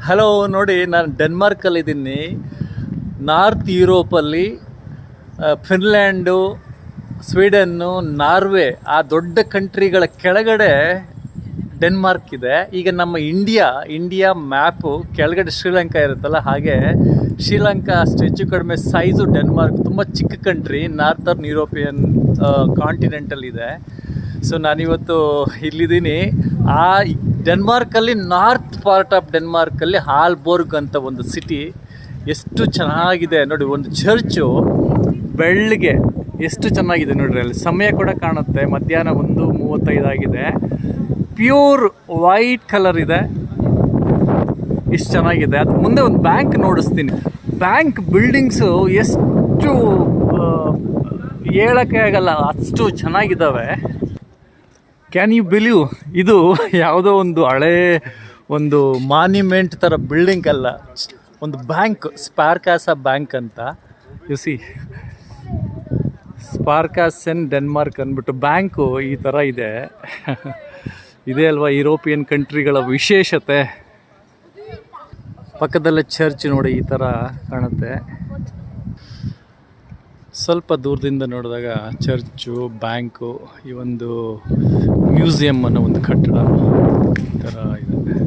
Hello, ನೋಡಿ ನಾನು ಡೆನ್ಮಾರ್ಕಲ್ಲಿದ್ದೀನಿ. North ಯುರೋಪಲ್ಲಿ Finland, ಸ್ವೀಡನ್ನು, Norway ಆ ದೊಡ್ಡ ಕಂಟ್ರಿಗಳ ಕೆಳಗಡೆ ಡೆನ್ಮಾರ್ಕ್ ಇದೆ. ಈಗ ನಮ್ಮ ಇಂಡಿಯಾ ಮ್ಯಾಪು ಕೆಳಗಡೆ ಶ್ರೀಲಂಕಾ ಇರುತ್ತಲ್ಲ, ಹಾಗೆ ಶ್ರೀಲಂಕಾ ಅಷ್ಟು ಹೆಚ್ಚು ಕಡಿಮೆ ಸೈಜು. ಡೆನ್ಮಾರ್ಕ್ ತುಂಬ ಚಿಕ್ಕ ಕಂಟ್ರಿ, ನಾರ್ತರ್ನ್ ಯುರೋಪಿಯನ್ ಕಾಂಟಿನೆಂಟಲ್ ಇದೆ. ಸೊ ನಾನಿವತ್ತು ಇಲ್ಲಿದ್ದೀನಿ. ಆ ಡೆನ್ಮಾರ್ಕಲ್ಲಿ ನಾರ್ತ್ ಪಾರ್ಟ್ ಆಫ್ ಡೆನ್ಮಾರ್ಕಲ್ಲಿ ಹಾಲ್ಬೋರ್ಗ್ ಅಂತ ಒಂದು ಸಿಟಿ. ಎಷ್ಟು ಚೆನ್ನಾಗಿದೆ ನೋಡಿ, ಒಂದು ಚರ್ಚು ಬೆಳ್ಳಗೆ ಎಷ್ಟು ಚೆನ್ನಾಗಿದೆ ನೋಡ್ರಿ. ಅಲ್ಲಿ ಸಮಯ ಕೂಡ ಕಾಣುತ್ತೆ, ಮಧ್ಯಾಹ್ನ 1:35 ಆಗಿದೆ. ಪ್ಯೂರ್ ವೈಟ್ ಕಲರ್ ಇದೆ, ಎಷ್ಟು ಚೆನ್ನಾಗಿದೆ. ಅದು ಮುಂದೆ ಒಂದು ಬ್ಯಾಂಕ್ ನೋಡಿಸ್ತೀನಿ. ಬ್ಯಾಂಕ್ ಬಿಲ್ಡಿಂಗ್ಸು ಎಷ್ಟು ಹೇಳೋಕ್ಕೆ ಆಗಲ್ಲ, ಅಷ್ಟು ಚೆನ್ನಾಗಿದ್ದಾವೆ. ಕ್ಯಾನ್ ಯು ಬಿಲೀವ್, ಇದು ಯಾವುದೋ ಒಂದು ಹಳೇ ಒಂದು ಮಾನ್ಯುಮೆಂಟ್ ಥರ ಬಿಲ್ಡಿಂಗ್ ಅಲ್ಲ, ಒಂದು ಬ್ಯಾಂಕ್, ಸ್ಪಾರ್ಕಾಸ ಬ್ಯಾಂಕ್ ಅಂತ. ಯು ಸಿ, ಸ್ಪಾರ್ಕಾಸೆನ್ ಡೆನ್ಮಾರ್ಕ್ ಅಂದ್ಬಿಟ್ಟು ಬ್ಯಾಂಕು ಈ ಥರ ಇದೆ. ಇದೇ ಅಲ್ವಾ ಯುರೋಪಿಯನ್ ಕಂಟ್ರಿಗಳ ವಿಶೇಷತೆ. ಪಕ್ಕದಲ್ಲೇ ಚರ್ಚ್ ನೋಡಿ, ಈ ಥರ ಕಾಣುತ್ತೆ. ಸ್ವಲ್ಪ ದೂರದಿಂದ ನೋಡಿದಾಗ ಚರ್ಚು, ಬ್ಯಾಂಕು, ಈ ಒಂದು ಮ್ಯೂಸಿಯಂ ಅನ್ನೋ ಒಂದು ಕಟ್ಟಡ ಈ ಥರ ಇದೆ.